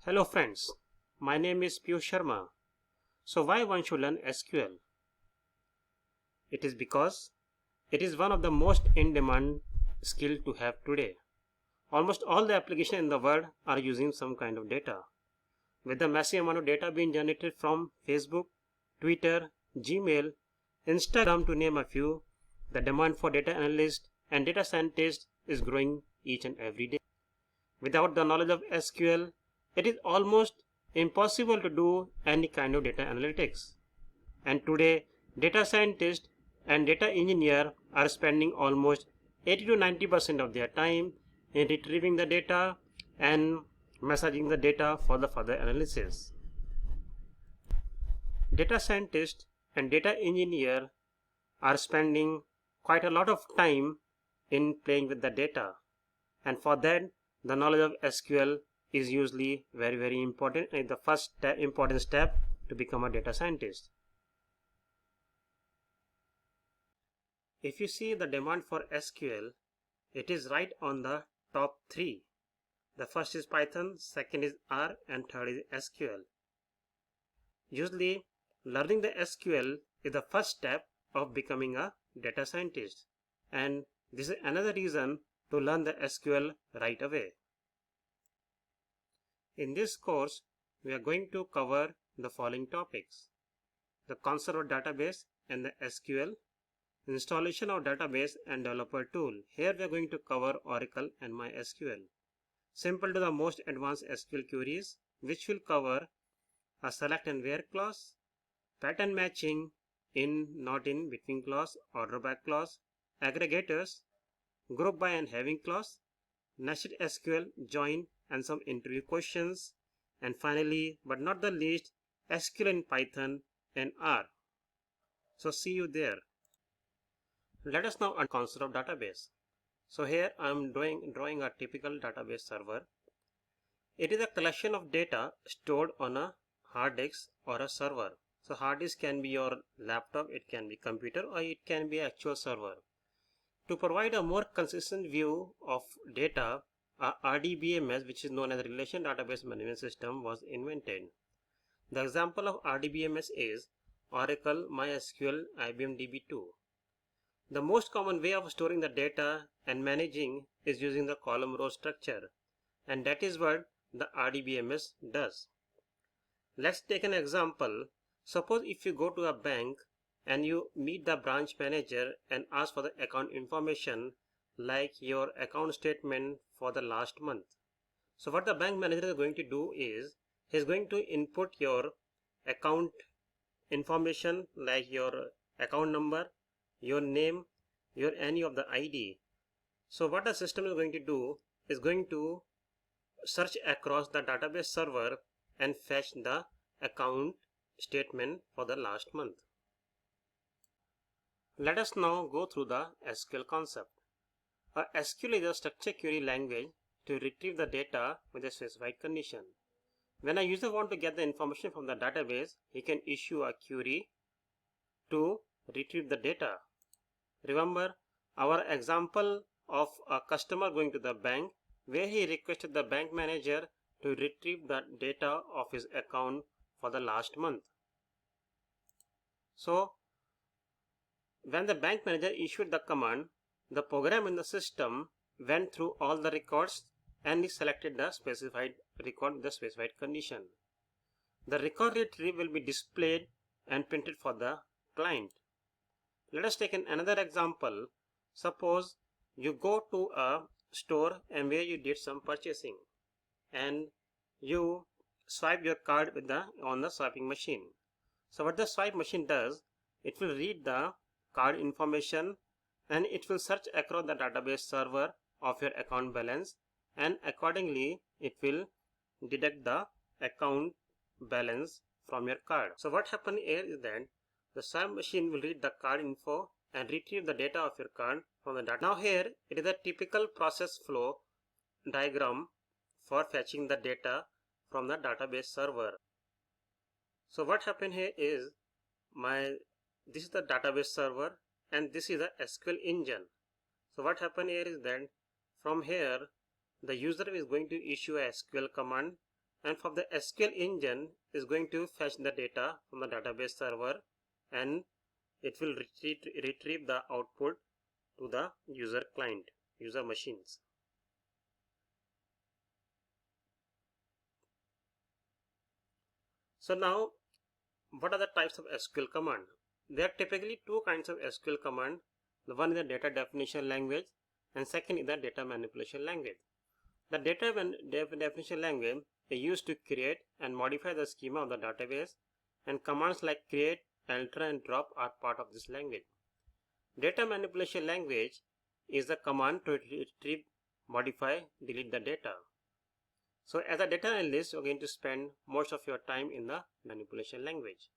Hello friends, my name is Piyush Sharma. So why one should learn SQL? It is because it is one of the most in-demand skill to have today. Almost all the applications in the world are using some kind of data. With the massive amount of data being generated from Facebook, Twitter, Gmail, Instagram to name a few, the demand for data analysts and data scientists is growing each and every day. Without the knowledge of SQL, it is almost impossible to do any kind of data analytics. And today, data scientists and data engineers are spending almost 80 to 90% of their time in retrieving the data and massaging the data for the further analysis. Data scientists and data engineers are spending quite a lot of time in playing with the data, and for that the knowledge of SQL is usually very important and the first important step to become a data scientist. If you see the demand for SQL, it is right on the top three. The first is Python, second is R, and third is SQL. Usually learning the SQL is the first step of becoming a data scientist, and this is another reason to learn the SQL right away. In this course, we are going to cover the following topics: the concept of database and the SQL, installation of database and developer tool. Here we are going to cover Oracle and MySQL. Simple to the most advanced SQL queries, which will cover a select and where clause, pattern matching, in, not in, between clause, order by clause, aggregators, group by and having clause, nested SQL, join, and some interview questions, and finally, but not the least, SQL in Python and R. So see you there. Let us now understand the concept of database. So here I am drawing a typical database server. It is a collection of data stored on a hard disk or a server. So hard disk can be your laptop, it can be computer, or it can be actual server. To provide a more consistent view of data, a RDBMS, which is known as Relation Database Management System, was invented. The example of RDBMS is Oracle, MySQL, IBM DB2. The most common way of storing the data and managing is using the column row structure, and that is what the RDBMS does. Let's take an example. Suppose if you go to a bank and you meet the branch manager and ask for the account information like your account statement for the last month. So what the bank manager is going to do is he is going to input your account information like your account number, your name, your any of the ID. So what the system is going to do is going to search across the database server and fetch the account statement for the last month. Let us now go through the SQL concept. A SQL is a structured query language to retrieve the data with a specified condition. When a user wants to get the information from the database, he can issue a query to retrieve the data. Remember our example of a customer going to the bank where he requested the bank manager to retrieve the data of his account for the last month. So when the bank manager issued the command, the program in the system went through all the records and he selected the specified record with the specified condition. The record retrieved will be displayed and printed for the client. Let us take another example. Suppose you go to a store and where you did some purchasing and you swipe your card with on the swiping machine. So what the swipe machine does, it will read the card information and it will search across the database server of your account balance, and accordingly it will deduct the account balance from your card. So what happens here is that the swipe machine will read the card info and retrieve the data of your card from the data. Now here it is a typical process flow diagram for fetching the data from the database server. So what happened here is this is the database server and this is the SQL engine. So what happened here is that from here the user is going to issue a SQL command and from the SQL engine is going to fetch the data from the database server, and it will retrieve the output to the user machines. So now, what are the types of SQL command? There are typically two kinds of SQL command. The one is the data definition language, and second is the data manipulation language. The data definition language is used to create and modify the schema of the database, and commands like create, alter, and drop are part of this language. Data manipulation language is the command to retrieve, modify, delete the data. So as a data analyst, you're going to spend most of your time in the manipulation language.